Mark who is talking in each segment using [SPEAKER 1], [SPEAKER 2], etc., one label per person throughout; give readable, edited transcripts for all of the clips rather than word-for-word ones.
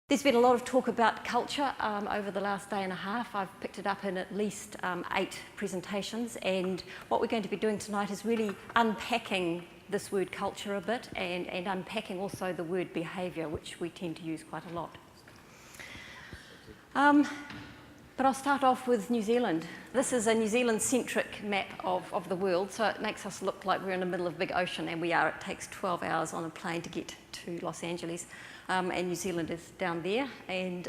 [SPEAKER 1] There's been a lot of talk about culture over the last day and a half. I've picked it up in at least 8 presentations, and what we're going to be doing tonight is really unpacking this word culture a bit and unpacking also the word behaviour, which we tend to use quite a lot. But I'll start off with New Zealand. This is a New Zealand-centric map of the world, so it makes us look like we're in the middle of a big ocean, and we are. It takes 12 hours on a plane to get to Los Angeles, and New Zealand is down there. And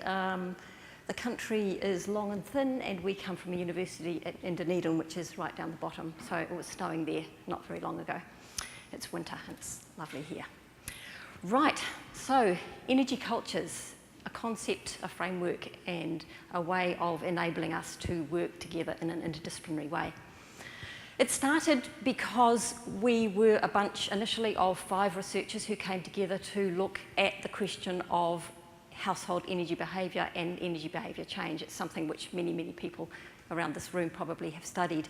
[SPEAKER 1] the country is long and thin, and we come from a university in Dunedin, which is right down the bottom. So it was snowing there not very long ago. It's winter, it's lovely here. Right, so energy cultures. A concept, a framework, and a way of enabling us to work together in an interdisciplinary way. It started because we were a bunch initially of 5 researchers who came together to look at the question of household energy behaviour and energy behaviour change. It's something which many, many people around this room probably have studied.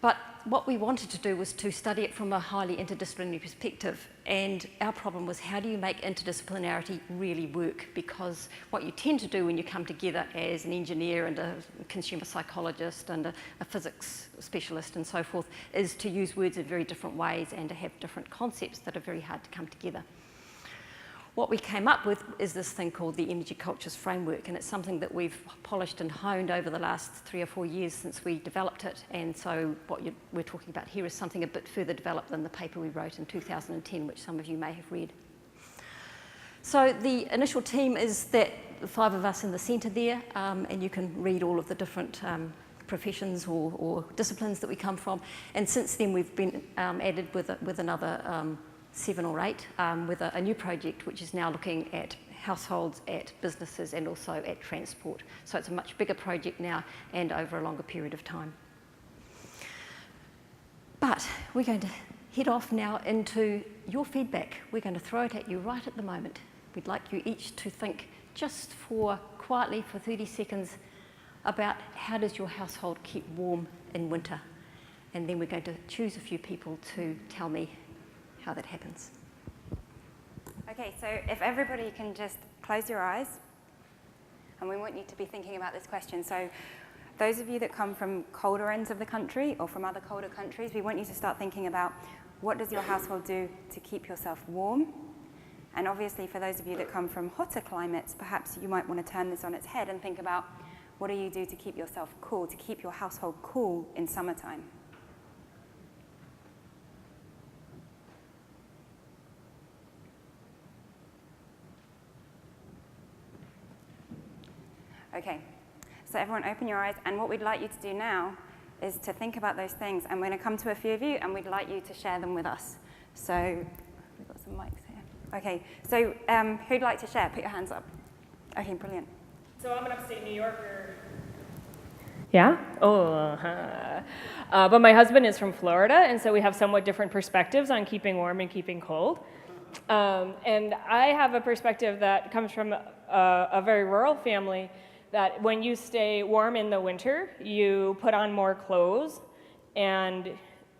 [SPEAKER 1] But what we wanted to do was to study it from a highly interdisciplinary perspective, and our problem was, how do you make interdisciplinarity really work? Because what you tend to do when you come together as an engineer and a consumer psychologist and a physics specialist and so forth is to use words in very different ways and to have different concepts that are very hard to come together. What we came up with is this thing called the Energy Cultures Framework, and it's something that we've polished and honed over the last 3 or 4 years since we developed it. And so what we're talking about here is something a bit further developed than the paper we wrote in 2010, which some of you may have read. So the initial team is that the 5 of us in the centre there, and you can read all of the different professions or disciplines that we come from. And since then we've been added with another 7 or 8 with a new project which is now looking at households, at businesses, and also at transport. So it's a much bigger project now and over a longer period of time. But we're going to head off now into your feedback. We're going to throw it at you right at the moment. We'd like you each to think just quietly for 30 seconds about how does your household keep warm in winter? And then we're going to choose a few people to tell me how that happens.
[SPEAKER 2] Okay, so if everybody can just close your eyes, and we want you to be thinking about this question. So those of you that come from colder ends of the country or from other colder countries, we want you to start thinking about what does your household do to keep yourself warm? And obviously for those of you that come from hotter climates, perhaps you might want to turn this on its head and think about what do you do to keep yourself cool, to keep your household cool in summertime? Okay, so everyone open your eyes, and what we'd like you to do now is to think about those things, and we're going to come to a few of you, and we'd like you to share them with us. So we've got some mics here. Okay, so who'd like to share? Put your hands up. Okay, brilliant.
[SPEAKER 3] So I'm an upstate New Yorker. Yeah? Oh, but my husband is from Florida, and so we have somewhat different perspectives on keeping warm and keeping cold. And I have a perspective that comes from a very rural family, that when you stay warm in the winter, you put on more clothes, and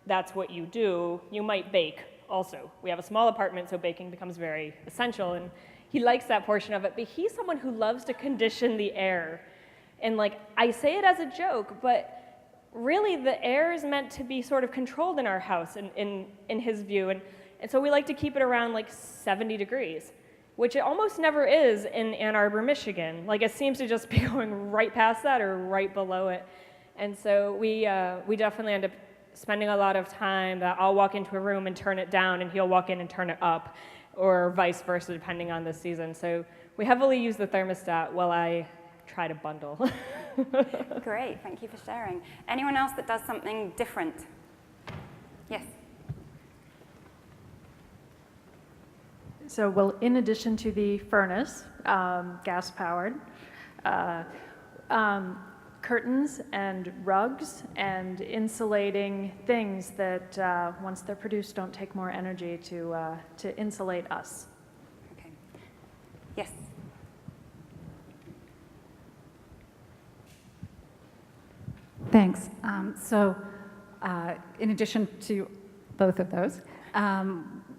[SPEAKER 3] that's what you do. You might bake also. We have a small apartment, so baking becomes very essential, and he likes that portion of it, but he's someone who loves to condition the air. And like, I say it as a joke, but really the air is meant to be sort of controlled in our house in his view, and so we like to keep it around like 70 degrees. Which it almost never is in Ann Arbor, Michigan. Like, it seems to just be going right past that or right below it. And so we definitely end up spending a lot of time that I'll walk into a room and turn it down, and he'll walk in and turn it up, or vice versa, depending on the season. So we heavily use the thermostat while I try to bundle.
[SPEAKER 2] Great, thank you for sharing. Anyone else that does something different? Yes?
[SPEAKER 4] So, well, in addition to the furnace, gas-powered, curtains and rugs and insulating things that, once they're produced, don't take more energy to insulate us.
[SPEAKER 2] Okay. Yes?
[SPEAKER 5] Thanks. In addition to both of those.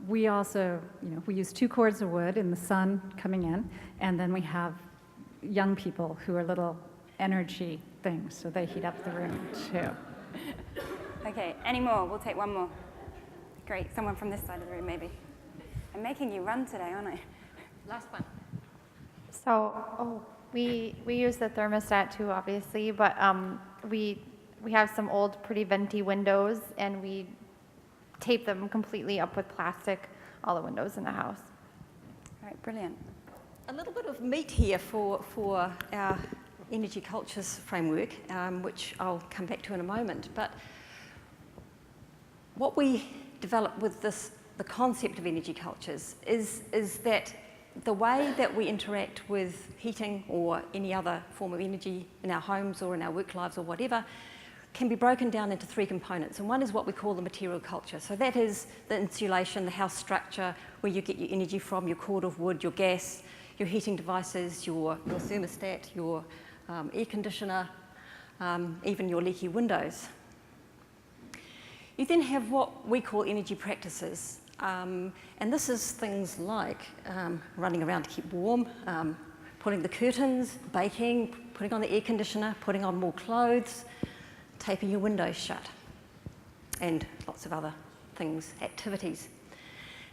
[SPEAKER 5] We also, we use 2 cords of wood in the sun coming in, and then we have young people who are little energy things, so they heat up the room too.
[SPEAKER 2] Okay, any more? We'll take one more. Great, someone from this side of the room maybe. I'm making you run today, aren't I?
[SPEAKER 1] Last one.
[SPEAKER 6] So, we use the thermostat too, obviously, but we have some old, pretty venti windows, and we tape them completely up with plastic, all the windows in the house.
[SPEAKER 2] All right, brilliant.
[SPEAKER 1] A little bit of meat here for our energy cultures framework, which I'll come back to in a moment. But what we developed with the concept of energy cultures is that the way that we interact with heating or any other form of energy in our homes or in our work lives or whatever can be broken down into 3 components. And one is what we call the material culture. So that is the insulation, the house structure, where you get your energy from, your cord of wood, your gas, your heating devices, your thermostat, your air conditioner, even your leaky windows. You then have what we call energy practices. And this is things like running around to keep warm, pulling the curtains, baking, putting on the air conditioner, putting on more clothes, taping your windows shut, and lots of other things, activities.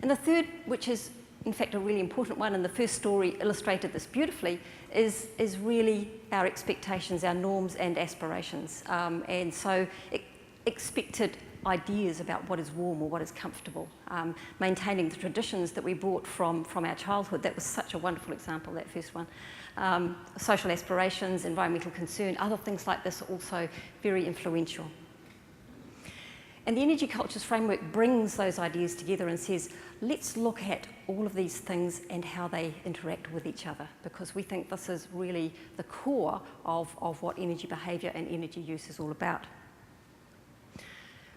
[SPEAKER 1] And the third, which is in fact a really important one, and the first story illustrated this beautifully, is really our expectations, our norms and aspirations. And so expected ideas about what is warm or what is comfortable, maintaining the traditions that we brought from our childhood. That was such a wonderful example, that first one. Social aspirations, environmental concern, other things like this are also very influential. And the Energy Cultures Framework brings those ideas together and says, let's look at all of these things and how they interact with each other, because we think this is really the core of what energy behaviour and energy use is all about.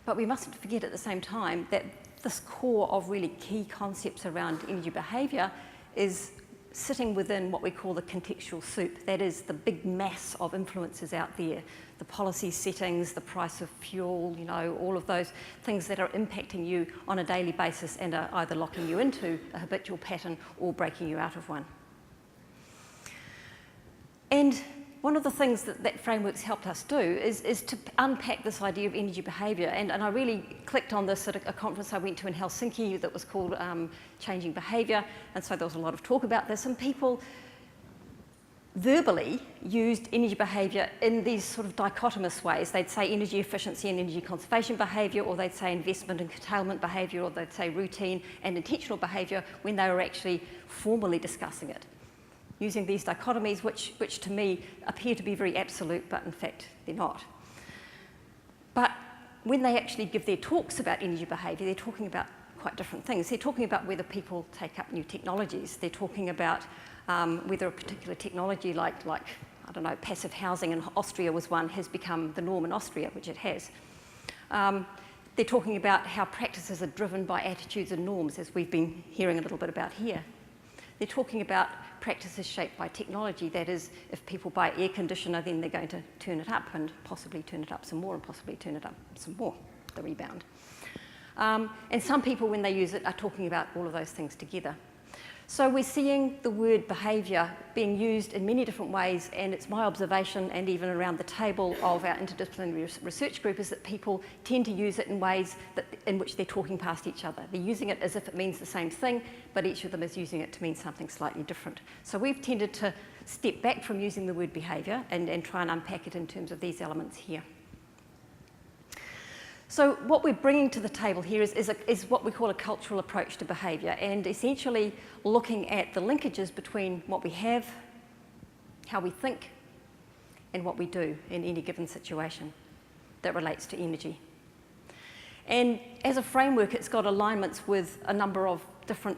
[SPEAKER 1] But we mustn't forget at the same time that this core of really key concepts around energy behaviour is sitting within what we call the contextual soup. That is the big mass of influences out there, the policy settings, the price of fuel, all of those things that are impacting you on a daily basis and are either locking you into a habitual pattern or breaking you out of one. And one of the things that framework's helped us do is to unpack this idea of energy behaviour. And I really clicked on this at a conference I went to in Helsinki that was called Changing Behaviour. And so there was a lot of talk about this. And people verbally used energy behaviour in these sort of dichotomous ways. They'd say energy efficiency and energy conservation behaviour, or they'd say investment and curtailment behaviour, or they'd say routine and intentional behaviour when they were actually formally discussing it, using these dichotomies, which to me appear to be very absolute, but in fact they're not. But when they actually give their talks about energy behaviour, they're talking about quite different things. They're talking about whether people take up new technologies. They're talking about whether a particular technology like, I don't know, passive housing in Austria was one, has become the norm in Austria, which it has. They're talking about how practices are driven by attitudes and norms, as we've been hearing a little bit about here. They're talking about practices shaped by technology. That is, if people buy air conditioner, then they're going to turn it up and possibly turn it up some more and possibly turn it up some more, the rebound. And some people, when they use it, are talking about all of those things together. So we're seeing the word behaviour being used in many different ways, and it's my observation, and even around the table of our interdisciplinary research group, is that people tend to use it in ways in which they're talking past each other. They're using it as if it means the same thing, but each of them is using it to mean something slightly different. So we've tended to step back from using the word behaviour and try and unpack it in terms of these elements here. So what we're bringing to the table here is what we call a cultural approach to behaviour, and essentially looking at the linkages between what we have, how we think, and what we do in any given situation that relates to energy. And as a framework, it's got alignments with a number of different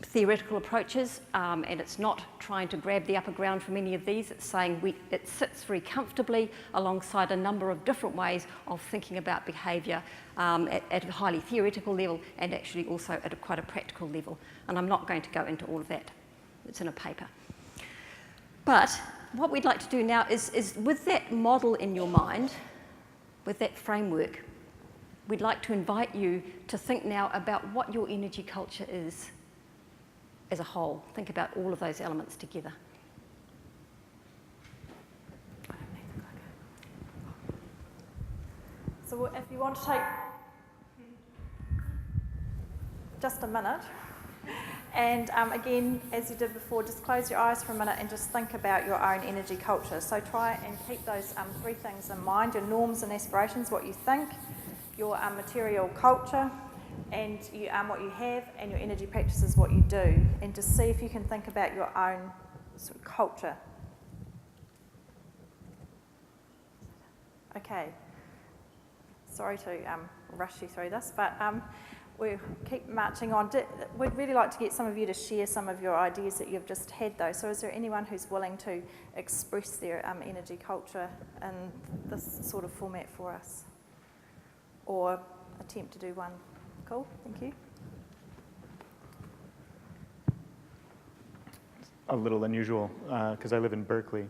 [SPEAKER 1] theoretical approaches, and it's not trying to grab the upper ground from any of these. It's saying it sits very comfortably alongside a number of different ways of thinking about behaviour at a highly theoretical level and actually also at quite a practical level. And I'm not going to go into all of that. It's in a paper. But what we'd like to do now is with that model in your mind, with that framework, we'd like to invite you to think now about what your energy culture is as a whole. Think about all of those elements together.
[SPEAKER 7] So if you want to take just a minute, and again, as you did before, just close your eyes for a minute and just think about your own energy culture. So try and keep those three things in mind: your norms and aspirations, what you think, your material culture, and what you have, and your energy practices, what you do. And just see if you can think about your own sort of culture. Okay. Sorry to rush you through this, but we'll keep marching on. We'd really like to get some of you to share some of your ideas that you've just had, though. So is there anyone who's willing to express their energy culture in this sort of format for us? Or attempt to do one? Cool, thank you.
[SPEAKER 8] A little unusual, because I live in Berkeley,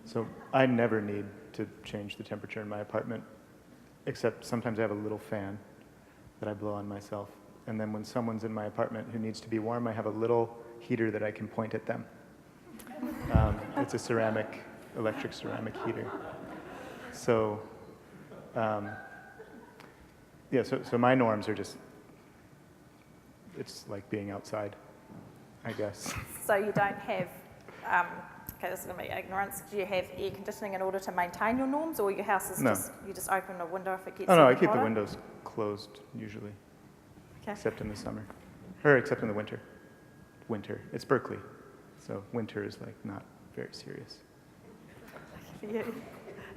[SPEAKER 8] so I never need to change the temperature in my apartment, except sometimes I have a little fan that I blow on myself. And then when someone's in my apartment who needs to be warm, I have a little heater that I can point at them. It's a electric ceramic heater. So, yeah, so my norms are just, it's like being outside, I guess.
[SPEAKER 7] So you don't have, okay, this is going to be ignorance. Do you have air conditioning in order to maintain your norms, or your house is just, you just open a window if it gets
[SPEAKER 8] no, I
[SPEAKER 7] hotter?
[SPEAKER 8] keep the windows closed usually,
[SPEAKER 7] Okay.
[SPEAKER 8] except in the summer, or except in the winter. Winter, it's Berkeley, so winter is like not very serious.
[SPEAKER 7] For you.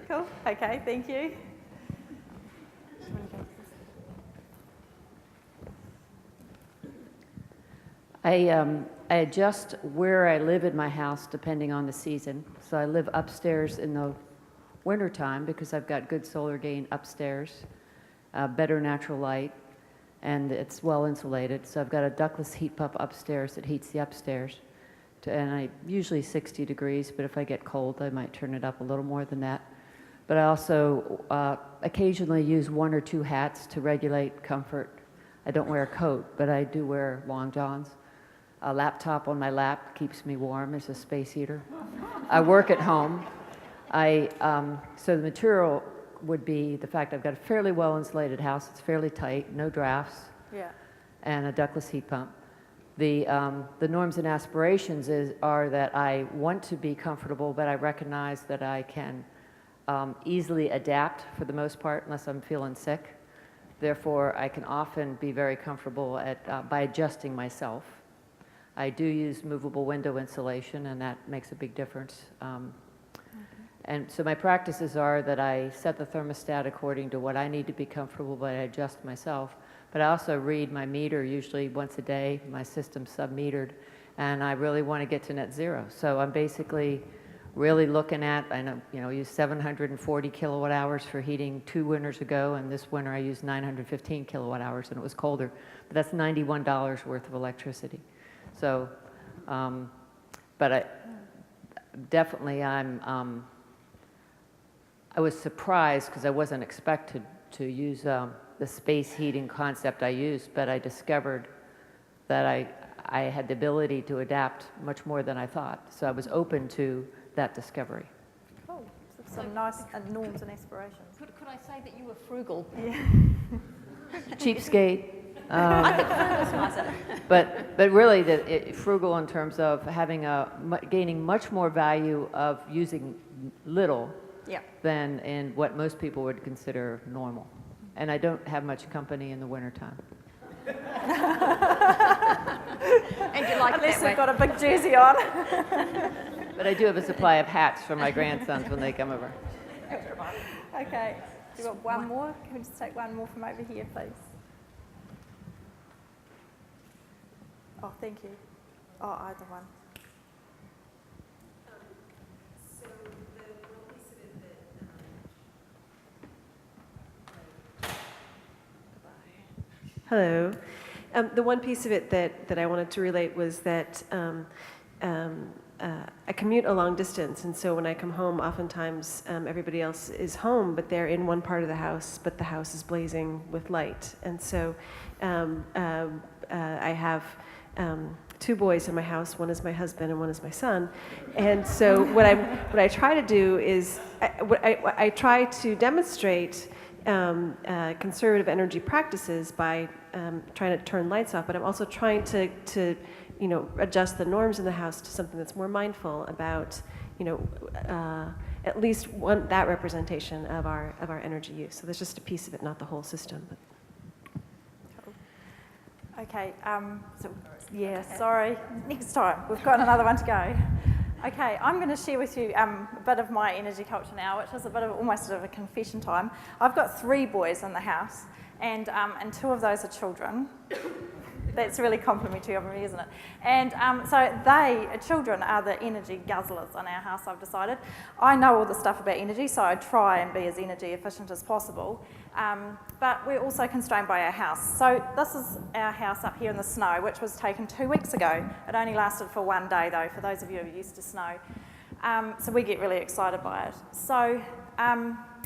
[SPEAKER 7] Cool, okay, thank you.
[SPEAKER 9] I adjust where I live in my house depending on the season. So I live upstairs in the wintertime because I've got good solar gain upstairs, better natural light, and it's well insulated. So I've got a ductless heat pump upstairs that heats the upstairs. And I usually 60 degrees, but if I get cold, I might turn it up a little more than that. But I also occasionally use 1 or 2 hats to regulate comfort. I don't wear a coat, but I do wear long johns. A laptop on my lap keeps me warm as a space heater. I work at home. So the material would be the fact I've got a fairly well insulated house. It's fairly tight, no drafts, and a ductless heat pump. The norms and aspirations are that I want to be comfortable, but I recognize that I can easily adapt for the most part unless I'm feeling sick. Therefore, I can often be very comfortable by adjusting myself. I do use movable window insulation, and that makes a big difference. And so my practices are that I set the thermostat according to what I need to be comfortable, but I adjust myself. But I also read my meter usually once a day. My system's sub-metered, and I really want to get to net zero. So I'm basically really looking at, I know, use 740 kilowatt hours for heating 2 winters ago, and this winter I used 915 kilowatt hours, and it was colder. But that's $91 worth of electricity. So, but I was surprised because I wasn't expected to use the space heating concept I used, but I discovered that I had the ability to adapt much more than I thought. So I was open to that discovery.
[SPEAKER 7] Cool. So some nice norms and aspirations.
[SPEAKER 1] Could I say that you were frugal?
[SPEAKER 7] Yeah.
[SPEAKER 9] Cheapskate.
[SPEAKER 1] I think frugal's nicer.
[SPEAKER 9] But really, frugal in terms of gaining much more value of using little than in what most people would consider normal. And I don't have much company in the wintertime.
[SPEAKER 1] And you like
[SPEAKER 7] Unless
[SPEAKER 1] that
[SPEAKER 7] you've got a big jersey on.
[SPEAKER 9] But I do have a supply of hats for my grandsons when they come over.
[SPEAKER 7] Okay, we've got one more. Can we just take one more from over here, please? Oh, thank you. Oh, either one.
[SPEAKER 10] Hello. The one piece of it that I wanted to relate was that I commute a long distance, and so when I come home, oftentimes everybody else is home, but they're in one part of the house, but the house is blazing with light. And so I have 2 boys in my house. One is my husband and one is my son. And so what I try to do is I try to demonstrate conservative energy practices by trying to turn lights off, but I'm also trying to adjust the norms in the house to something that's more mindful about, at least that representation of our energy use. So there's just a piece of it, not the whole system. But.
[SPEAKER 7] Okay, sorry. Next time, we've got another one to go. Okay, I'm going to share with you a bit of my energy culture now, which is almost a confession time. I've got 3 boys in the house, and 2 of those are children. That's really complimentary of me, isn't it? And so children are the energy guzzlers in our house, I've decided. I know all the stuff about energy, so I try and be as energy efficient as possible. But we're also constrained by our house. So this is our house up here in the snow, which was taken 2 weeks ago. It only lasted for 1 day, though, for those of you who are used to snow. So we get really excited by it. So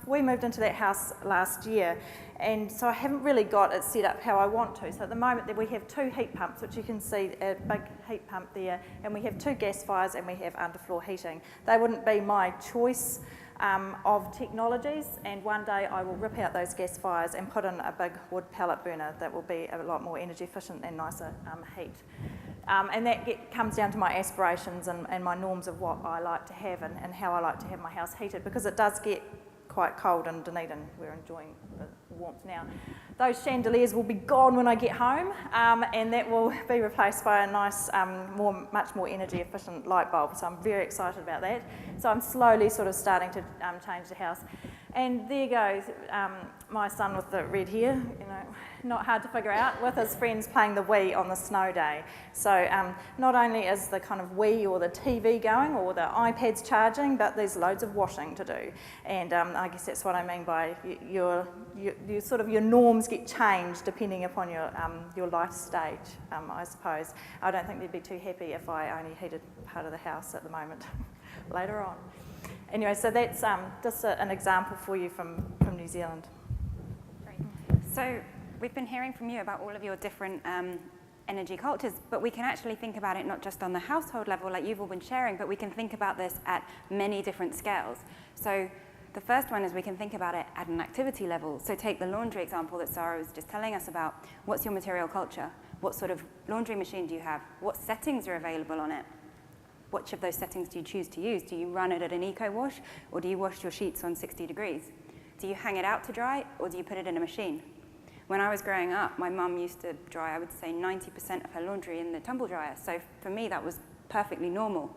[SPEAKER 7] we moved into that house last year, and so I haven't really got it set up how I want to. So at the moment we have 2 heat pumps, which you can see, a big heat pump there, and we have 2 gas fires, and we have underfloor heating. They wouldn't be my choice of technologies, and one day I will rip out those gas fires and put in a big wood pellet burner that will be a lot more energy efficient and nicer heat. And that comes down to my aspirations and my norms of what I like to have and how I like to have my house heated, because it does get quite cold in Dunedin. We're enjoying the warmth now. Those chandeliers will be gone when I get home, and that will be replaced by a nice, much more energy efficient light bulb. So I'm very excited about that. So I'm slowly sort of starting to change the house. And there goes my son with the red hair, not hard to figure out, with his friends playing the Wii on the snow day. So not only is the kind of Wii or the TV going or the iPad's charging, but there's loads of washing to do. And I guess that's what I mean by your norms get changed depending upon your life stage, I suppose. I don't think they'd be too happy if I only heated part of the house at the moment later on. Anyway, so that's just an example for you from New Zealand.
[SPEAKER 2] Great. So we've been hearing from you about all of your different energy cultures, but we can actually think about it not just on the household level like you've all been sharing, but we can think about this at many different scales. So the first one is we can think about it at an activity level. So take the laundry example that Sarah was just telling us about. What's your material culture? What sort of laundry machine do you have? What settings are available on it? Which of those settings do you choose to use? Do you run it at an eco-wash, or do you wash your sheets on 60 degrees? Do you hang it out to dry, or do you put it in a machine? When I was growing up, my mum used to dry, I would say, 90% of her laundry in the tumble dryer. So for me, that was perfectly normal.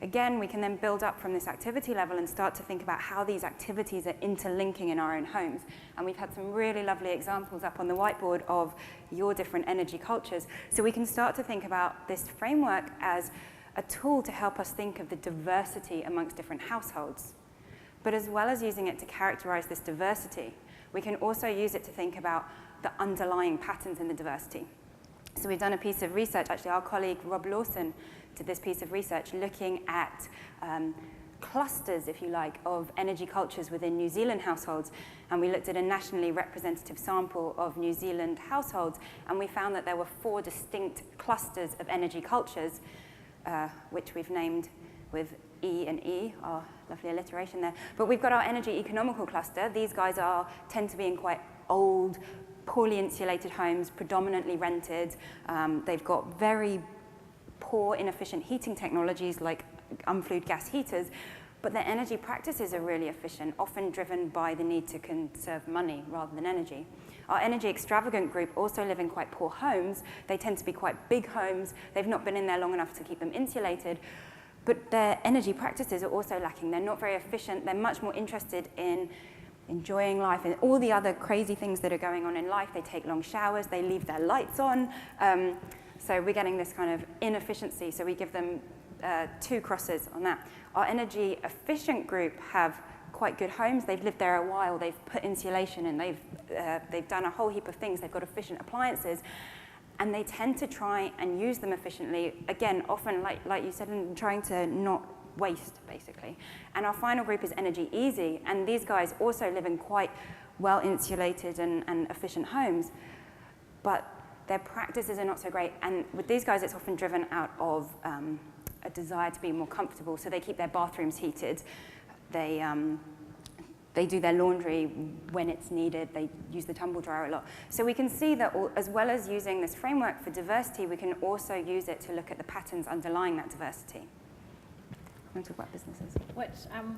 [SPEAKER 2] Again, we can then build up from this activity level and start to think about how these activities are interlinking in our own homes. And we've had some really lovely examples up on the whiteboard of your different energy cultures. So we can start to think about this framework as a tool to help us think of the diversity amongst different households. But as well as using it to characterize this diversity, we can also use it to think about the underlying patterns in the diversity. So we've done a piece of research, actually our colleague Rob Lawson did this piece of research looking at clusters, if you like, of energy cultures within New Zealand households. And we looked at a nationally representative sample of New Zealand households, and we found that there were 4 distinct clusters of energy cultures, which we've named with E and E, our lovely alliteration there. But we've got our energy economical cluster. These guys tend to be in quite old, poorly insulated homes, predominantly rented. They've got very poor, inefficient heating technologies like unflued gas heaters, but their energy practices are really efficient, often driven by the need to conserve money rather than energy. Our energy extravagant group also live in quite poor homes. They tend to be quite big homes. They've not been in there long enough to keep them insulated, but their energy practices are also lacking. They're not very efficient. They're much more interested in enjoying life and all the other crazy things that are going on in life. They take long showers. They leave their lights on. So we're getting this kind of inefficiency, so we give them 2 crosses on that. Our energy efficient group have quite good homes. They've lived there a while. They've put insulation in. They've done a whole heap of things. They've got efficient appliances. and they tend to try and use them efficiently, again, often, like you said, in trying to not waste, basically. And our final group is energy easy, and these guys also live in quite well-insulated and efficient homes, but their practices are not so great. And with these guys, it's often driven out of a desire to be more comfortable, so they keep their bathrooms heated. They do their laundry when it's needed. They use the tumble dryer a lot. So we can see that as well as using this framework for diversity, we can also use it to look at the patterns underlying that diversity. I'm going to talk about businesses.
[SPEAKER 7] Which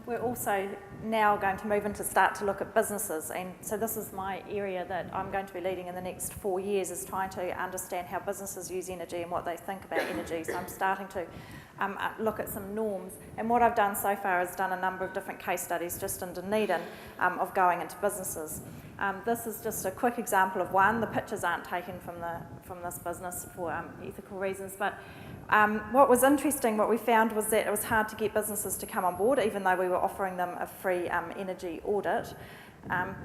[SPEAKER 7] we're also now going to move into start to look at businesses. And so this is my area that I'm going to be leading in the next 4 years, is trying to understand how businesses use energy and what they think about energy. So I'm starting to look at some norms. And what I've done so far is done a number of different case studies just in Dunedin of going into businesses. This is just a quick example of one. The pictures aren't taken from this business for ethical reasons, but what was interesting, what we found was that it was hard to get businesses to come on board, even though we were offering them a free energy audit,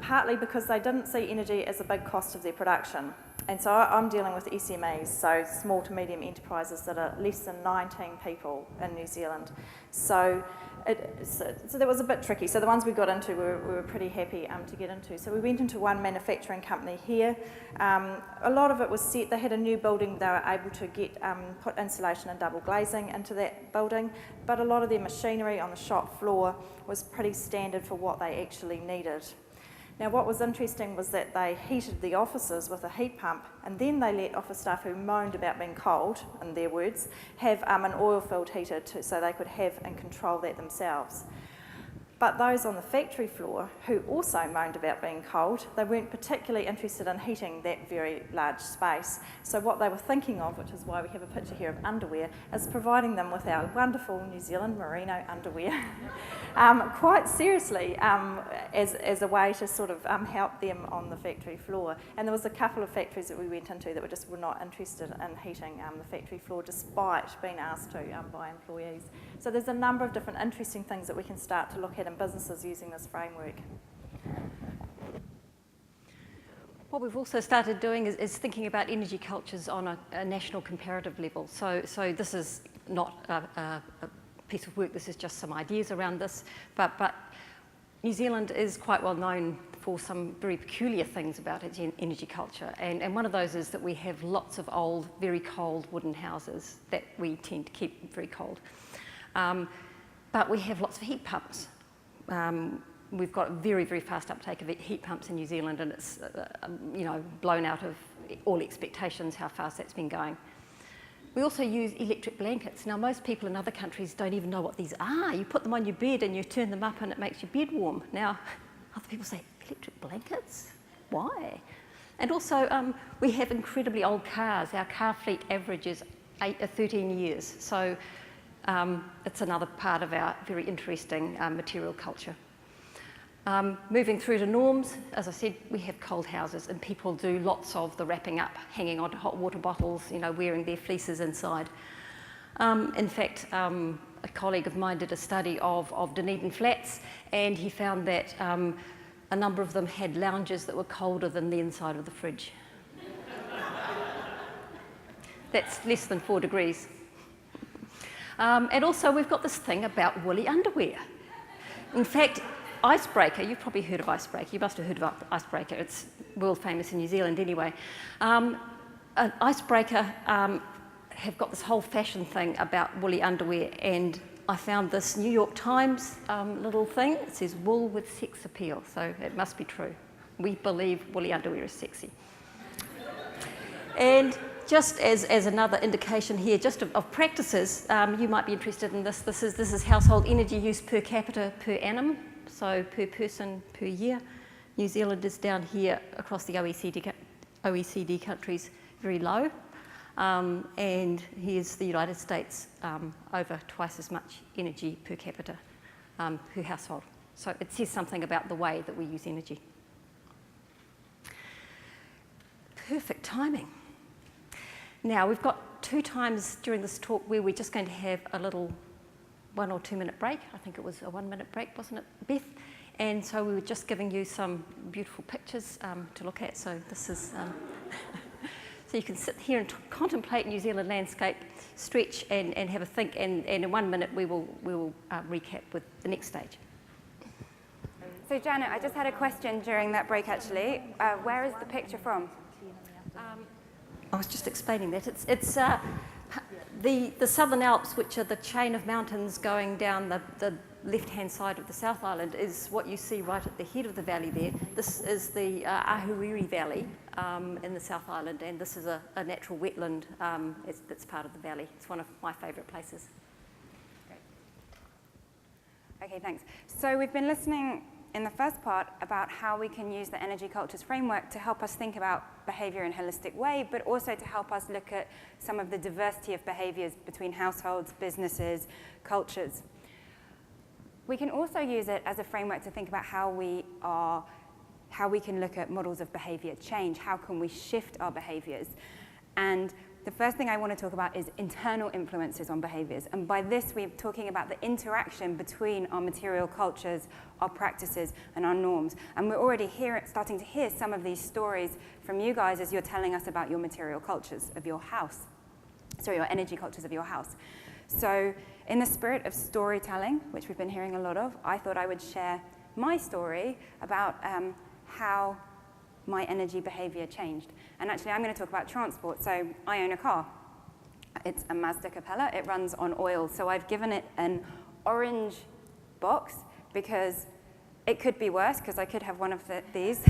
[SPEAKER 7] partly because they didn't see energy as a big cost of their production. And so I'm dealing with SMEs, so small to medium enterprises that are less than 19 people in New Zealand. So that was a bit tricky. So the ones we got into, we were pretty happy to get into. So we went into one manufacturing company here. A lot of it was set. They had a new building. They were able to get put insulation and double glazing into that building. But a lot of their machinery on the shop floor was pretty standard for what they actually needed. Now, what was interesting was that they heated the offices with a heat pump, and then they let office staff who moaned about being cold, in their words, have an oil-filled heater so they could have and control that themselves. But those on the factory floor, who also moaned about being cold, they weren't particularly interested in heating that very large space. So what they were thinking of, which is why we have a picture here of underwear, is providing them with our wonderful New Zealand merino underwear, quite seriously, as a way to sort of help them on the factory floor. And there was a couple of factories that we went into that were not interested in heating the factory floor, despite being asked to by employees. So there's a number of different interesting things that we can start to look at in businesses using this framework.
[SPEAKER 1] What we've also started doing is thinking about energy cultures on a national comparative level. So this is not a piece of work, this is just some ideas around this, but New Zealand is quite well known for some very peculiar things about its energy culture, and one of those is that we have lots of old, very cold wooden houses that we tend to keep very cold. But we have lots of heat pumps. We've got a very, very fast uptake of heat pumps in New Zealand, and it's blown out of all expectations how fast that's been going. We also use electric blankets. Now, most people in other countries don't even know what these are. You put them on your bed and you turn them up and it makes your bed warm. Now, other people say, electric blankets? Why? And also, we have incredibly old cars. Our car fleet averages 13 years. So it's another part of our very interesting material culture. Moving through to norms, as I said, we have cold houses, and people do lots of the wrapping up, hanging onto hot water bottles, wearing their fleeces inside. In fact, a colleague of mine did a study of Dunedin flats, and he found that a number of them had lounges that were colder than the inside of the fridge. That's less than 4 degrees. And also, we've got this thing about woolly underwear. In fact, Icebreaker, you've probably heard of Icebreaker. You must have heard of Icebreaker. It's world famous in New Zealand anyway. Icebreaker have got this whole fashion thing about woolly underwear, and I found this New York Times little thing. It says wool with sex appeal, so it must be true. We believe woolly underwear is sexy. And just as another indication here, just of practices, you might be interested in this. This is household energy use per capita per annum, so per person per year. New Zealand is down here across the OECD countries, very low. And here's the United States, over twice as much energy per capita per household. So it says something about the way that we use energy. Perfect timing. Now, we've got 2 times during this talk where we're just going to have a little 1 or 2 minute break. I think it was a 1 minute break, wasn't it, Beth? And so we were just giving you some beautiful pictures to look at. So this is, so So you can sit here and contemplate New Zealand landscape, stretch and have a think, and in 1 minute we will recap with the next stage.
[SPEAKER 2] So Janet, I just had a question during that break actually. Where is the picture from?
[SPEAKER 1] I was just explaining that. It's the Southern Alps, which are the chain of mountains going down the left-hand side of the South Island, is what you see right at the head of the valley there. This is the Ahuiri Valley in the South Island, and this is a natural wetland that's part of the valley. It's one of my favourite places.
[SPEAKER 2] Great. Okay, thanks. So we've been listening in the first part about how we can use the energy cultures framework to help us think about behaviour in a holistic way, but also to help us look at some of the diversity of behaviours between households, businesses, cultures. We can also use it as a framework to think about how we can look at models of behaviour change, how can we shift our behaviours. And the first thing I want to talk about is internal influences on behaviours. And by this, we're talking about the interaction between our material cultures, our practices, and our norms. And we're already starting to hear some of these stories from you guys as you're telling us about your material cultures of your house. Sorry, your energy cultures of your house. So in the spirit of storytelling, which we've been hearing a lot of, I thought I would share my story about how my energy behaviour changed. And actually, I'm going to talk about transport. So I own a car. It's a Mazda Capella. It runs on oil. So I've given it an orange box because it could be worse, because I could have one of these.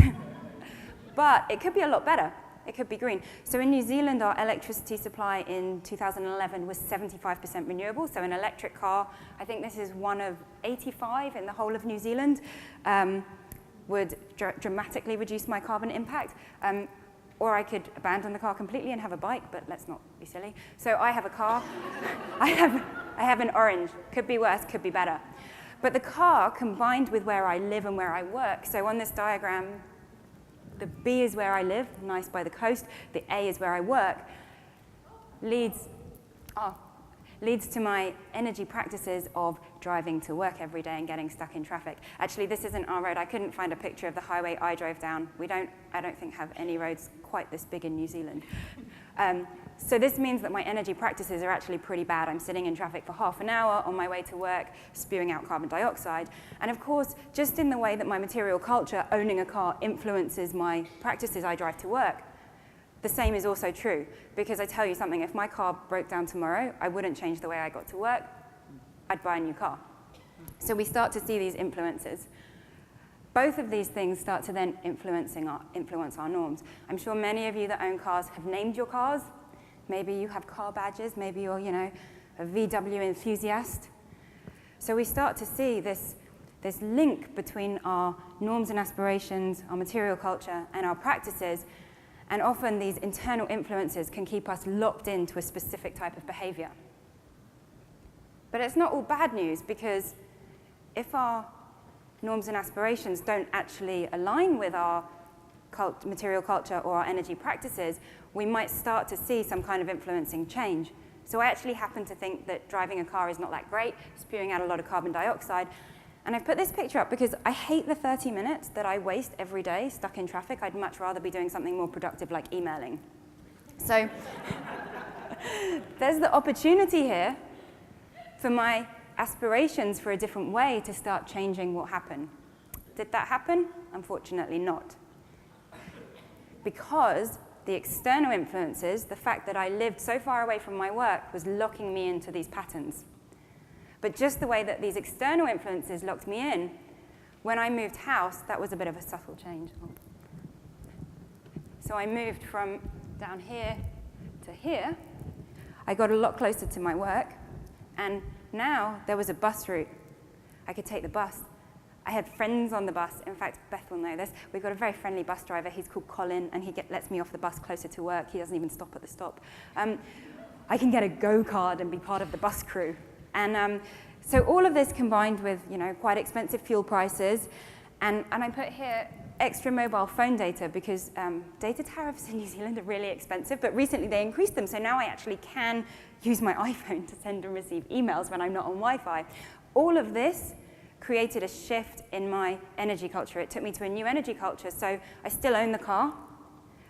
[SPEAKER 2] But it could be a lot better. It could be green. So in New Zealand, our electricity supply in 2011 was 75% renewable. So an electric car, I think this is one of 85 in the whole of New Zealand, would dramatically reduce my carbon impact. Or I could abandon the car completely and have a bike, but let's not be silly. So I have a car. I have an orange. Could be worse, could be better. But the car, combined with where I live and where I work, so on this diagram, the B is where I live, nice by the coast. The A is where I work, leads to my energy practices of driving to work every day and getting stuck in traffic. Actually, this isn't our road. I couldn't find a picture of the highway I drove down. I don't think have any roads quite this big in New Zealand. So this means that my energy practices are actually pretty bad. I'm sitting in traffic for half an hour on my way to work, spewing out carbon dioxide. And of course, just in the way that my material culture, owning a car, influences my practices, I drive to work, the same is also true. Because I tell you something, if my car broke down tomorrow, I wouldn't change the way I got to work. I'd buy a new car. So we start to see these influences. Both of these things start to then influence our norms. I'm sure many of you that own cars have named your cars. Maybe you have car badges. Maybe you're, a VW enthusiast. So we start to see this link between our norms and aspirations, our material culture, and our practices. And often these internal influences can keep us locked into a specific type of behavior. But it's not all bad news, because if our norms and aspirations don't actually align with our material culture or our energy practices, we might start to see some kind of influencing change. So I actually happen to think that driving a car is not that great, spewing out a lot of carbon dioxide. And I've put this picture up because I hate the 30 minutes that I waste every day stuck in traffic. I'd much rather be doing something more productive like emailing. So there's the opportunity here for my aspirations for a different way to start changing what happened. Did that happen? Unfortunately not. Because the external influences, the fact that I lived so far away from my work, was locking me into these patterns. But just the way that these external influences locked me in, when I moved house, that was a bit of a subtle change. So I moved from down here to here. I got a lot closer to my work, and now there was a bus route. I could take the bus. I had friends on the bus. In fact, Beth will know this. We've got a very friendly bus driver. He's called Colin, and he lets me off the bus closer to work. He doesn't even stop at the stop. I can get a go-card and be part of the bus crew. And so all of this combined with, quite expensive fuel prices, and I put here extra mobile phone data because data tariffs in New Zealand are really expensive, but recently they increased them, so now I actually can use my iPhone to send and receive emails when I'm not on Wi-Fi. All of this created a shift in my energy culture. It took me to a new energy culture, so I still own the car,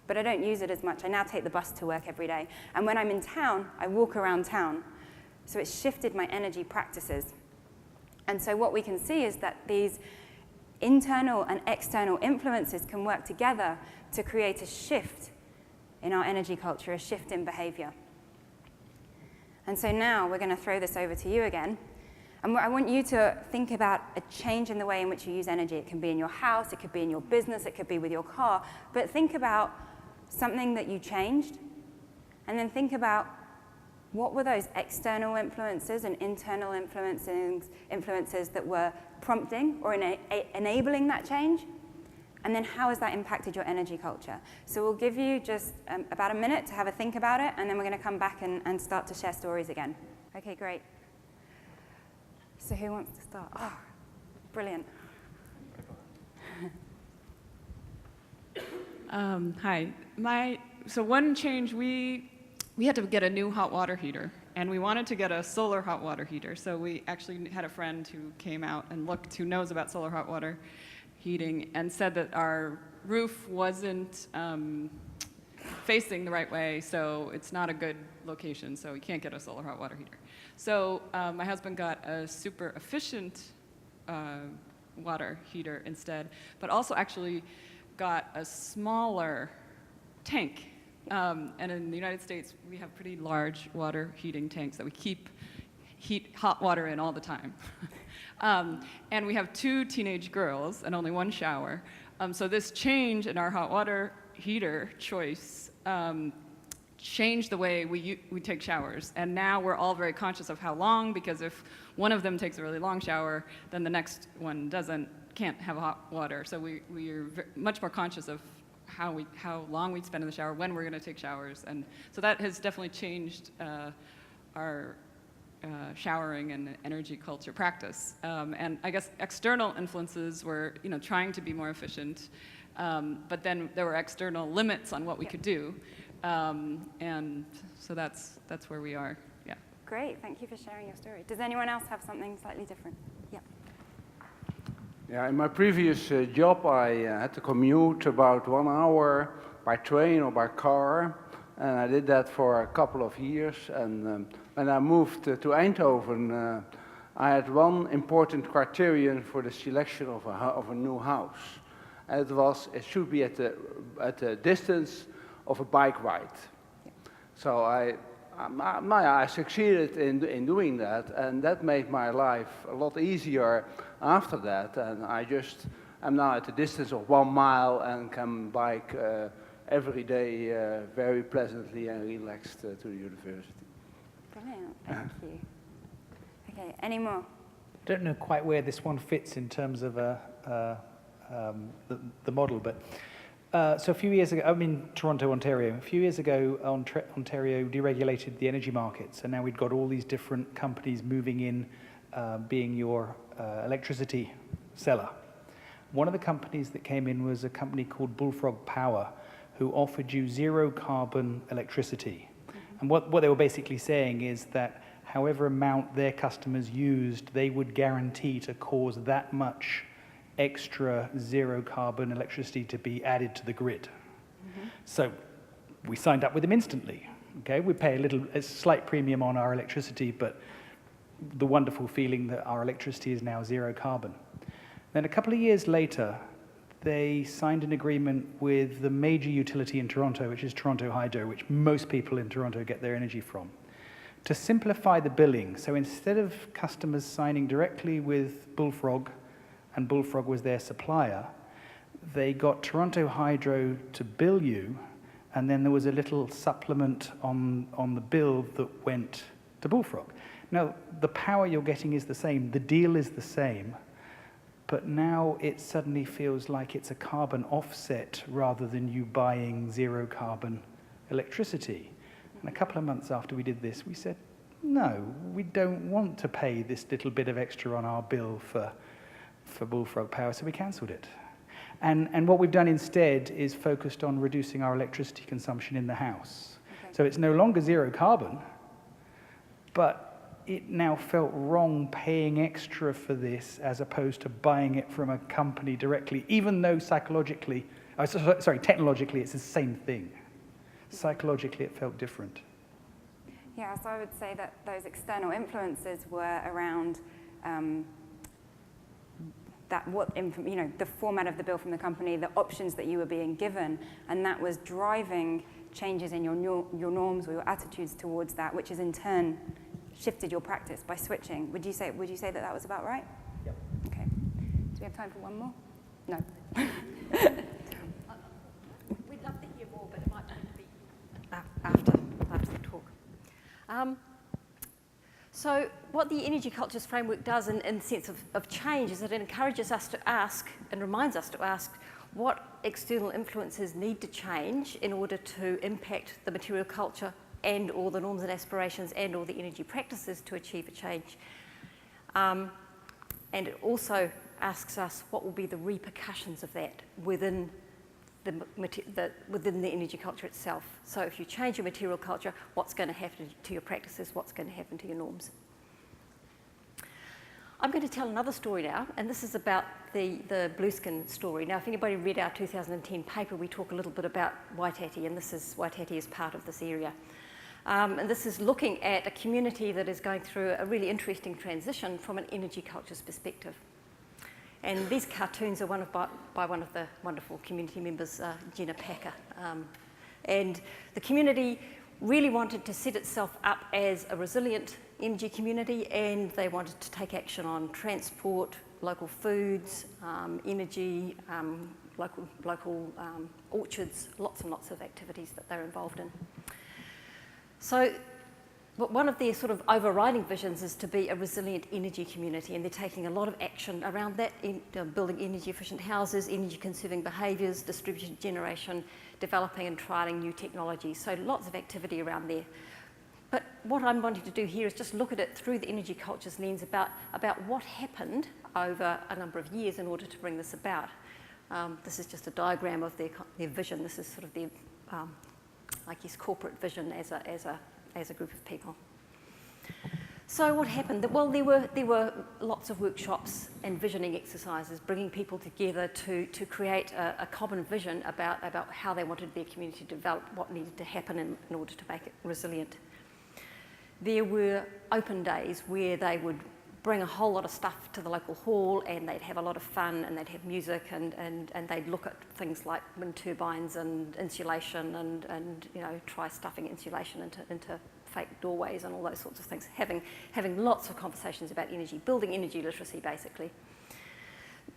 [SPEAKER 2] but I don't use it as much. I now take the bus to work every day. And when I'm in town, I walk around town. So it's shifted my energy practices. And so what we can see is that these internal and external influences can work together to create a shift in our energy culture, a shift in behavior. And so now we're going to throw this over to you again. And I want you to think about a change in the way in which you use energy. It can be in your house, it could be in your business, it could be with your car. But think about something that you changed, and then think about what were those external influences and internal influences that were prompting or enabling that change, and then how has that impacted your energy culture? So we'll give you just about a minute to have a think about it, and then we're going to come back and start to share stories again. Okay, great. So who wants to start? Oh, brilliant.
[SPEAKER 11] Hi. So one change, we had to get a new hot water heater, and we wanted to get a solar hot water heater. So we actually had a friend who came out and looked, who knows about solar hot water heating, and said that our roof wasn't facing the right way, so it's not a good location, so we can't get a solar hot water heater. So my husband got a super efficient water heater instead, but also actually got a smaller tank. And in the United States, we have pretty large water heating tanks that we heat hot water in all the time. And we have 2 teenage girls and only 1 shower. So this change in our hot water heater choice changed the way we take showers. And now we're all very conscious of how long, because if one of them takes a really long shower, then the next one can't have hot water. So we are much more conscious of how long we spend in the shower, when we're going to take showers. And so that has definitely changed our showering and energy culture practice. And I guess external influences were, trying to be more efficient, but then there were external limits on what we could do. And so that's where we are, yeah.
[SPEAKER 2] Great, thank you for sharing your story. Does anyone else have something slightly different? Yeah.
[SPEAKER 12] Yeah, in my previous job, I had to commute about 1 hour by train or by car, and I did that for a couple of years. And when I moved to Eindhoven, I had one important criterion for the selection of a new house, and it should be at the distance of a bike ride. Yeah. So I succeeded in doing that, and that made my life a lot easier after that. And I'm now at the distance of 1 mile and can bike every day very pleasantly and relaxed to the university.
[SPEAKER 2] Brilliant, thank you. Okay, any more?
[SPEAKER 13] I don't know quite where this one fits in terms of the model, but so a few years ago, I'm in Toronto, Ontario. A few years ago, Ontario deregulated the energy markets, and now we've got all these different companies moving in, being your electricity seller. One of the companies that came in was a company called Bullfrog Power, who offered you zero carbon electricity. Mm-hmm. And what they were basically saying is that however amount their customers used, they would guarantee to cause that much extra zero carbon electricity to be added to the grid. Mm-hmm. So we signed up with them instantly. Okay, we pay a slight premium on our electricity, but the wonderful feeling that our electricity is now zero carbon. Then a couple of years later, they signed an agreement with the major utility in Toronto, which is Toronto Hydro, which most people in Toronto get their energy from, to simplify the billing. So instead of customers signing directly with Bullfrog, and Bullfrog was their supplier, they got Toronto Hydro to bill you, and then there was a little supplement on the bill that went to Bullfrog. Now, the power you're getting is the same, the deal is the same, but now it suddenly feels like it's a carbon offset rather than you buying zero carbon electricity. And a couple of months after we did this, we said, no, we don't want to pay this little bit of extra on our bill for Bullfrog Power, so we cancelled it. And what we've done instead is focused on reducing our electricity consumption in the house. Okay. So it's no longer zero carbon, but it now felt wrong paying extra for this as opposed to buying it from a company directly, even though psychologically Sorry, technologically, it's the same thing. Psychologically, it felt different.
[SPEAKER 2] Yeah, so I would say that those external influences were around the format of the bill from the company, the options that you were being given, and that was driving changes in your norms or your attitudes towards that, which has in turn shifted your practice by switching. Would you say that that was about right?
[SPEAKER 13] Yep.
[SPEAKER 2] Okay. Do we have time for one more? No.
[SPEAKER 1] We'd love to hear more, but it might be after the talk. So what the energy cultures framework does in the sense of change is that it encourages us to ask and reminds us to ask what external influences need to change in order to impact the material culture and all the norms and aspirations and all the energy practices to achieve a change. And it also asks us what will be the repercussions of that within the energy culture itself. So if you change your material culture, what's going to happen to your practices, what's going to happen to your norms? I'm going to tell another story now, and this is about the blueskin story. Now, if anybody read our 2010 paper, we talk a little bit about Waitati, and Waitati is part of this area. And this is looking at a community that is going through a really interesting transition from an energy cultures perspective. And these cartoons are by one of the wonderful community members, Jenna Packer. And the community really wanted to set itself up as a resilient energy community, and they wanted to take action on transport, local foods, energy, local orchards, lots and lots of activities that they're involved in. So but one of their sort of overriding visions is to be a resilient energy community, and they're taking a lot of action around that, in building energy efficient houses, energy conserving behaviours, distributed generation, developing and trialling new technologies. So lots of activity around there. But what I'm wanting to do here is just look at it through the energy cultures lens about what happened over a number of years in order to bring this about. This is just a diagram of their vision. This is sort of their, I guess, corporate vision as a group of people. So what happened? Well, there were lots of workshops and visioning exercises, bringing people together to create a common vision about how they wanted their community to develop, what needed to happen in order to make it resilient. There were open days where they would bring a whole lot of stuff to the local hall, and they'd have a lot of fun, and they'd have music, and they'd look at things like wind turbines and insulation, and try stuffing insulation into fake doorways and all those sorts of things, having lots of conversations about energy, building energy literacy basically.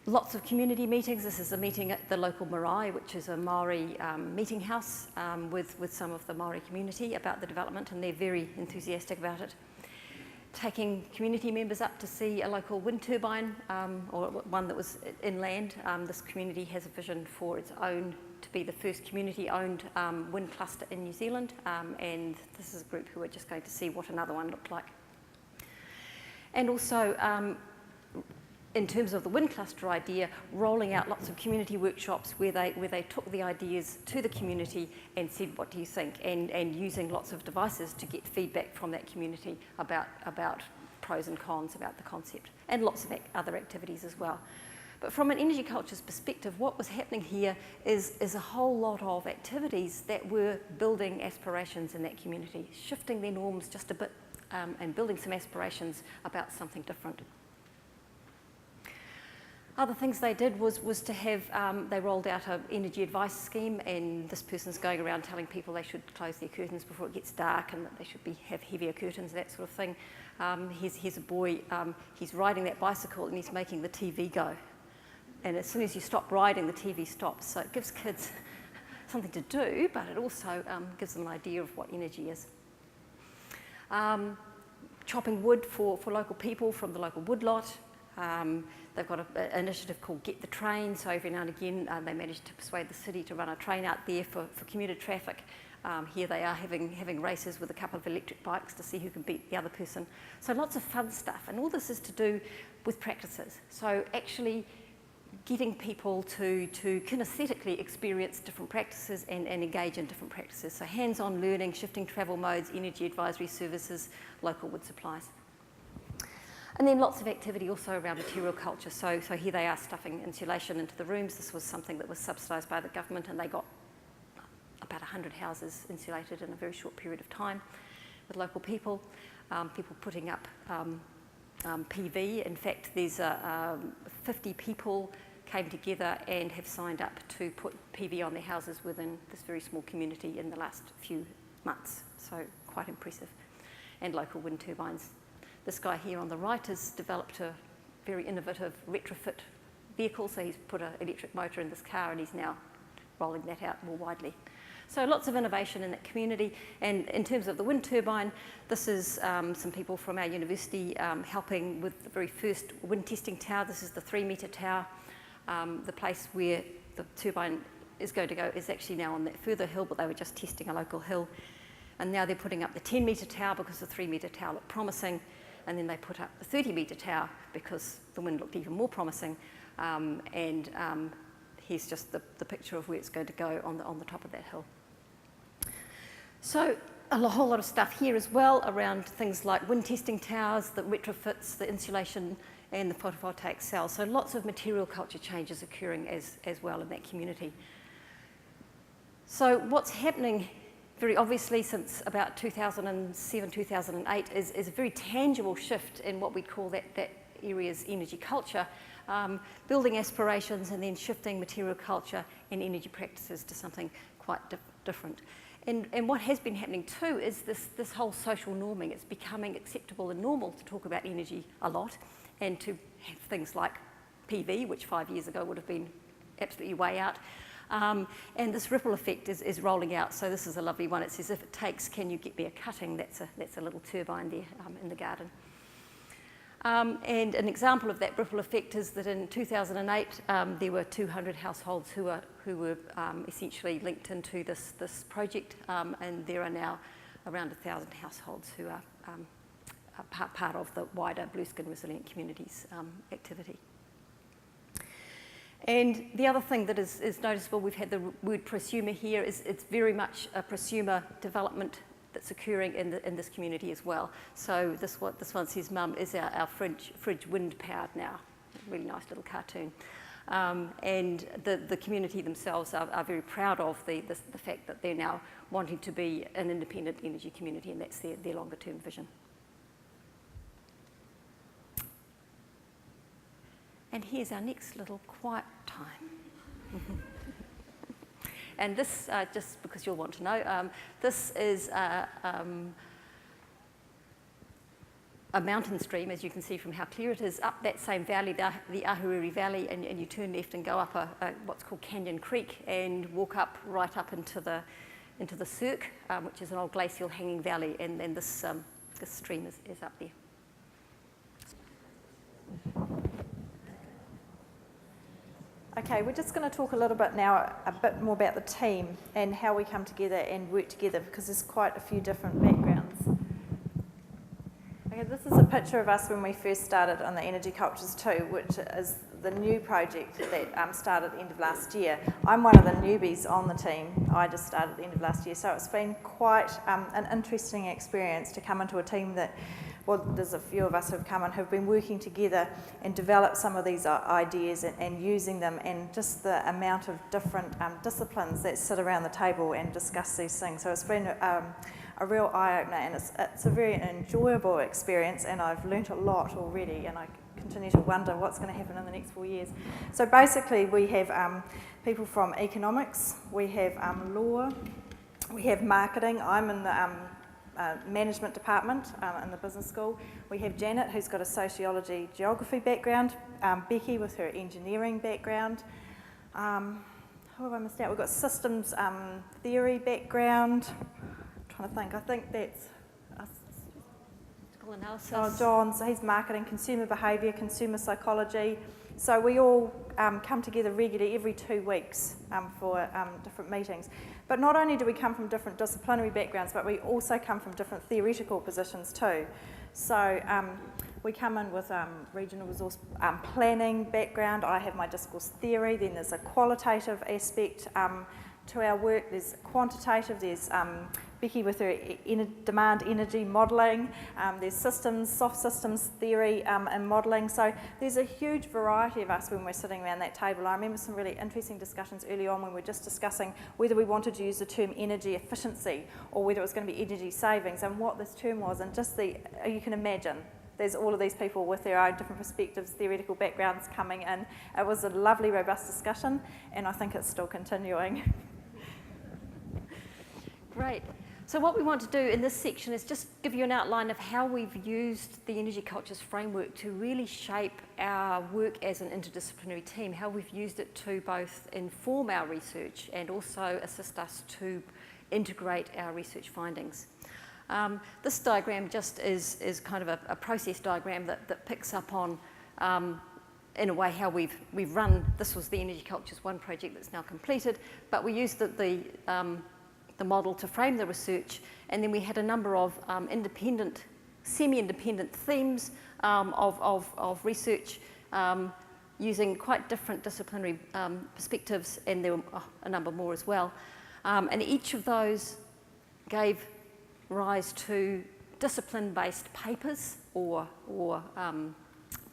[SPEAKER 1] Lots of community meetings. This is a meeting at the local marae, which is a Maori meeting house with some of the Maori community about the development, and they're very enthusiastic about it. Taking community members up to see a local wind turbine, or one that was inland. This community has a vision for its own, to be the first community-owned wind cluster in New Zealand, and this is a group who are just going to see what another one looked like. And also, in terms of the wind cluster idea, rolling out lots of community workshops where they took the ideas to the community and said, what do you think? And using lots of devices to get feedback from that community about pros and cons about the concept, and lots of other activities as well. But from an energy cultures perspective, what was happening here is a whole lot of activities that were building aspirations in that community, shifting their norms just a bit, and building some aspirations about something different. Other things they did was to have, they rolled out an energy advice scheme, and this person's going around telling people they should close their curtains before it gets dark, and that they should have heavier curtains, that sort of thing. Here's a boy, he's riding that bicycle and he's making the TV go. And as soon as you stop riding, the TV stops. So it gives kids something to do, but it also gives them an idea of what energy is. Chopping wood for local people from the local woodlot. They've got an initiative called Get the Train, so every now and again they manage to persuade the city to run a train out there for commuter traffic. Here they are having races with a couple of electric bikes to see who can beat the other person. So lots of fun stuff, and all this is to do with practices. So actually getting people to kinesthetically experience different practices and engage in different practices. So hands-on learning, shifting travel modes, energy advisory services, local wood supplies. And then lots of activity also around material culture. So here they are stuffing insulation into the rooms. This was something that was subsidised by the government, and they got about 100 houses insulated in a very short period of time with local people. People putting up PV. In fact, there's 50 people came together and have signed up to put PV on their houses within this very small community in the last few months. So quite impressive. And local wind turbines. This guy here on the right has developed a very innovative retrofit vehicle. So he's put an electric motor in this car and he's now rolling that out more widely. So lots of innovation in that community. And in terms of the wind turbine, this is some people from our university helping with the very first wind testing tower. This is the 3-metre tower. The place where the turbine is going to go is actually now on that further hill, but they were just testing a local hill. And now they're putting up the 10-metre tower because the 3-metre tower looked promising. And then they put up the 30-metre tower because the wind looked even more promising. Here's just the picture of where it's going to go on the top of that hill. So a whole lot of stuff here as well around things like wind testing towers, the retrofits, the insulation, and the photovoltaic cells. So lots of material culture changes occurring as well in that community. So what's happening very obviously since about 2007, 2008 is a very tangible shift in what we call that area's energy culture, building aspirations and then shifting material culture and energy practices to something quite different. And what has been happening too is this whole social norming. It's becoming acceptable and normal to talk about energy a lot and to have things like PV, which 5 years ago would have been absolutely way out. And this ripple effect is rolling out. So this is a lovely one. It says, if it takes, can you get me a cutting? That's a little turbine there in the garden. And an example of that ripple effect is that in 2008, there were 200 households who were essentially linked into this project, and there are now around 1,000 households who are part of the wider Blueskin Resilient Communities activity. And the other thing that is noticeable, we've had the word prosumer here, is it's very much a prosumer development that's occurring in this community as well. So this one says, Mum, is our fridge wind powered now? Really nice little cartoon. And the community themselves are very proud of the fact that they're now wanting to be an independent energy community, and that's their longer term vision. And here's our next little quiet time. And this, just because you'll want to know, this is a mountain stream, as you can see from how clear it is, up that same valley, the Ahuriri Valley, and you turn left and go up what's called Canyon Creek and walk up right up into the Cirque, which is an old glacial hanging valley, and then this stream is up there.
[SPEAKER 7] Okay, we're just going to talk a little bit now, a bit more about the team and how we come together and work together, because there's quite a few different backgrounds. Okay, this is a picture of us when we first started on the Energy Cultures 2, which is the new project that started at the end of last year. I'm one of the newbies on the team. I just started at the end of last year, so it's been quite an interesting experience to come into a team that, well, there's a few of us who've come and have been working together and developed some of these ideas and using them, and just the amount of different disciplines that sit around the table and discuss these things. So it's been a real eye-opener, and it's a very enjoyable experience, and I've learnt a lot already, and I continue to wonder what's going to happen in the next 4 years. So basically we have people from economics, we have law, we have marketing. I'm in the management department in the business school. We have Janet, who's got a sociology geography background, Becky with her engineering background. Who have I missed out? We've got systems theory background. I'm trying to think. I think that's us.
[SPEAKER 1] Analysis.
[SPEAKER 7] Oh, John, so he's marketing, consumer behaviour, consumer psychology. So we all come together regularly every 2 weeks for different meetings. But not only do we come from different disciplinary backgrounds, but we also come from different theoretical positions too. So we come in with regional resource planning background. I have my discourse theory. Then there's a qualitative aspect to our work. There's quantitative. There's Becky with her demand energy modelling, there's systems, soft systems theory and modelling. So there's a huge variety of us when we're sitting around that table. I remember some really interesting discussions early on when we were just discussing whether we wanted to use the term energy efficiency or whether it was going to be energy savings and what this term was, and just you can imagine. There's all of these people with their own different perspectives, theoretical backgrounds coming in. It was a lovely, robust discussion, and I think it's still continuing.
[SPEAKER 1] Great. So what we want to do in this section is just give you an outline of how we've used the Energy Cultures framework to really shape our work as an interdisciplinary team, how we've used it to both inform our research and also assist us to integrate our research findings. This diagram just is kind of a process diagram that picks up on, in a way, how we've run. This was the Energy Cultures 1 project that's now completed, but we used the model to frame the research, and then we had a number of independent, semi-independent themes of research using quite different disciplinary perspectives, and there were a number more as well. And each of those gave rise to discipline-based papers or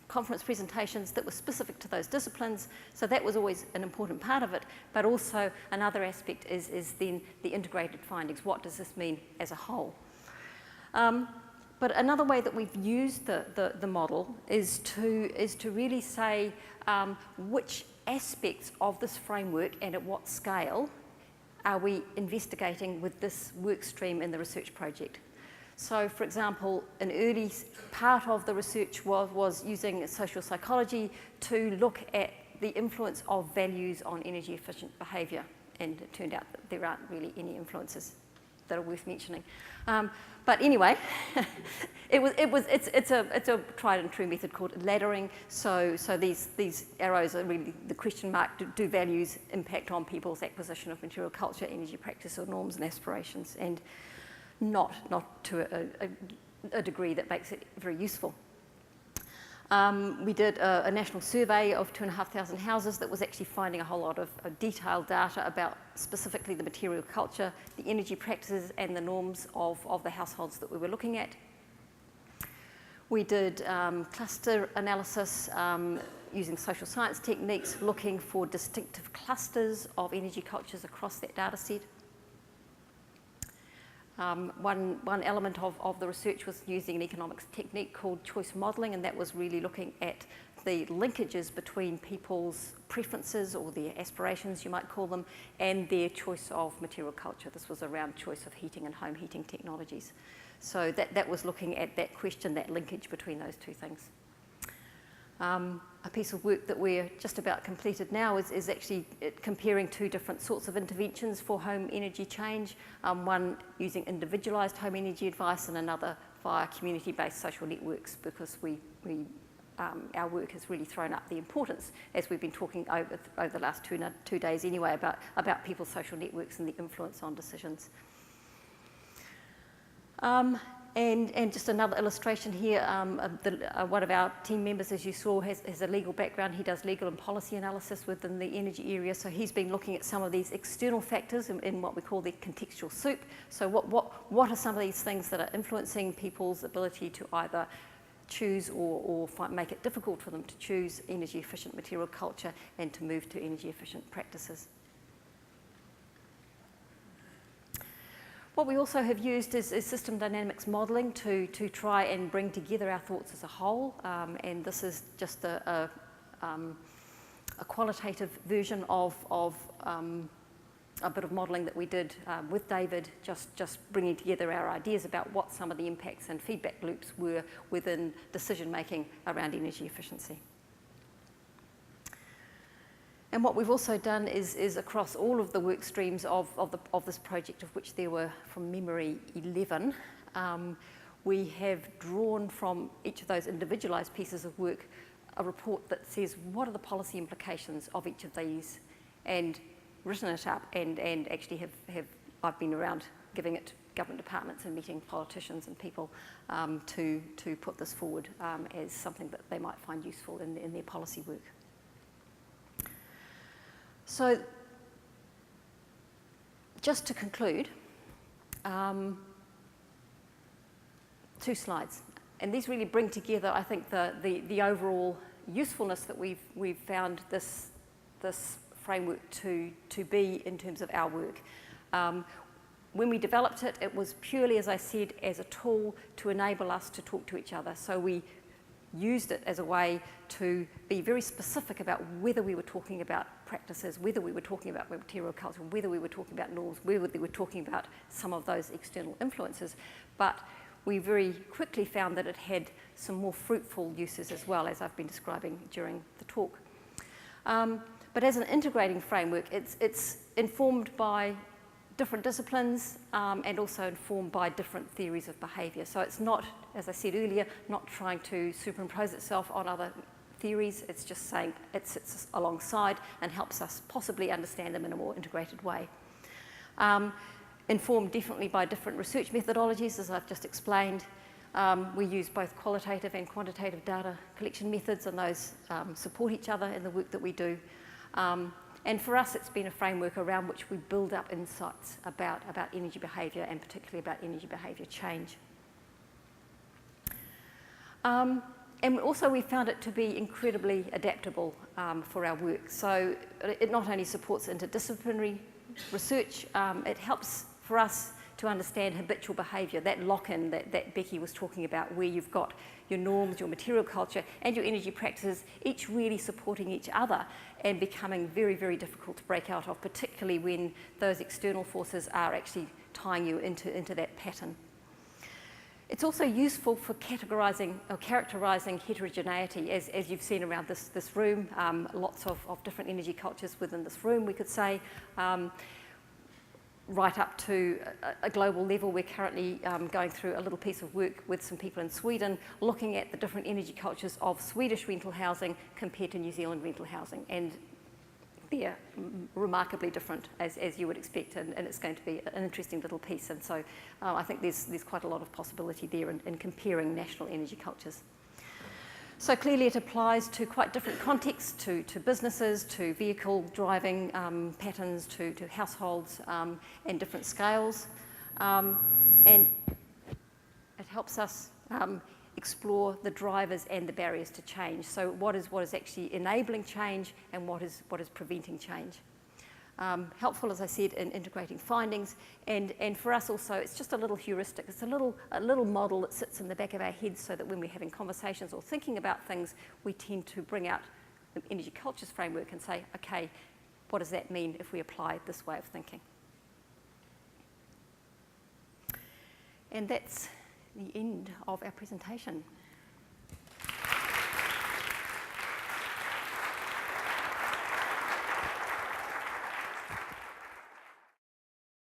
[SPEAKER 1] conference presentations that were specific to those disciplines. So that was always an important part of it, but also another aspect is then the integrated findings. What does this mean as a whole? But another way that we've used the model is to really say which aspects of this framework and at what scale are we investigating with this work stream in the research project. So, for example, an early part of the research was using social psychology to look at the influence of values on energy efficient behaviour, and it turned out that there aren't really any influences that are worth mentioning. But anyway, it's a tried and true method called laddering. So these arrows are really the question mark: do values impact on people's acquisition of material culture, energy practice, or norms and aspirations? And not to a degree that makes it very useful. We did a national survey of 2,500 houses that was actually finding a whole lot of detailed data about specifically the material culture, the energy practices and the norms of the households that we were looking at. We did cluster analysis using social science techniques, looking for distinctive clusters of energy cultures across that data set. One element of the research was using an economics technique called choice modelling, and that was really looking at the linkages between people's preferences, or their aspirations you might call them, and their choice of material culture. This was around choice of heating and home heating technologies. So that was looking at that question, that linkage between those two things. A piece of work that we're just about completed now is actually comparing two different sorts of interventions for home energy change, one using individualised home energy advice and another via community-based social networks, because our work has really thrown up the importance, as we've been talking over the last two days anyway, about people's social networks and the influence on decisions. And just another illustration here, one of our team members, as you saw, has a legal background. He does legal and policy analysis within the energy area, so he's been looking at some of these external factors in what we call the contextual soup. So what are some of these things that are influencing people's ability to either choose or make it difficult for them to choose energy efficient material culture and to move to energy efficient practices? What we also have used is system dynamics modelling to try and bring together our thoughts as a whole, and this is just a qualitative version of a bit of modelling that we did with David, just bringing together our ideas about what some of the impacts and feedback loops were within decision making around energy efficiency. And what we've also done is across all of the work streams of this project, of which there were, from memory, 11, we have drawn from each of those individualised pieces of work a report that says what are the policy implications of each of these, and written it up and actually I've been around giving it to government departments and meeting politicians and people to put this forward as something that they might find useful in their policy work. So, just to conclude, two slides. And these really bring together, I think, the overall usefulness that we've found this framework to be in terms of our work. When we developed it, it was purely, as I said, as a tool to enable us to talk to each other. So we used it as a way to be very specific about whether we were talking about practices, whether we were talking about material culture, whether we were talking about norms, whether we were talking about some of those external influences. But we very quickly found that it had some more fruitful uses as well, as I've been describing during the talk. But as an integrating framework, it's informed by different disciplines and also informed by different theories of behaviour. So it's not, as I said earlier, not trying to superimpose itself on other theories. It's just saying it sits alongside and helps us possibly understand them in a more integrated way. Informed definitely by different research methodologies, as I've just explained. We use both qualitative and quantitative data collection methods, and those support each other in the work that we do. And for us, it's been a framework around which we build up insights about energy behaviour, and particularly about energy behaviour change. And also we found it to be incredibly adaptable for our work. So it not only supports interdisciplinary research, it helps for us to understand habitual behaviour, that lock-in that Becky was talking about, where you've got your norms, your material culture, and your energy practices, each really supporting each other and becoming very, very difficult to break out of, particularly when those external forces are actually tying you into that pattern. It's also useful for categorising or characterising heterogeneity, as you've seen around this room, lots of different energy cultures within this room, we could say. Right up to a global level. We're currently going through a little piece of work with some people in Sweden, looking at the different energy cultures of Swedish rental housing compared to New Zealand rental housing. And they're remarkably different, as you would expect, and it's going to be an interesting little piece. And so I think there's quite a lot of possibility there in comparing national energy cultures. So clearly it applies to quite different contexts, to businesses, to vehicle driving patterns, to households and different scales. And it helps us explore the drivers and the barriers to change. So what is actually enabling change and what is preventing change. Helpful, as I said, in integrating findings, and for us also, it's just a little heuristic. It's a little model that sits in the back of our heads, so that when we're having conversations or thinking about things, we tend to bring out the energy cultures framework and say, okay, what does that mean if we apply this way of thinking? And that's the end of our presentation.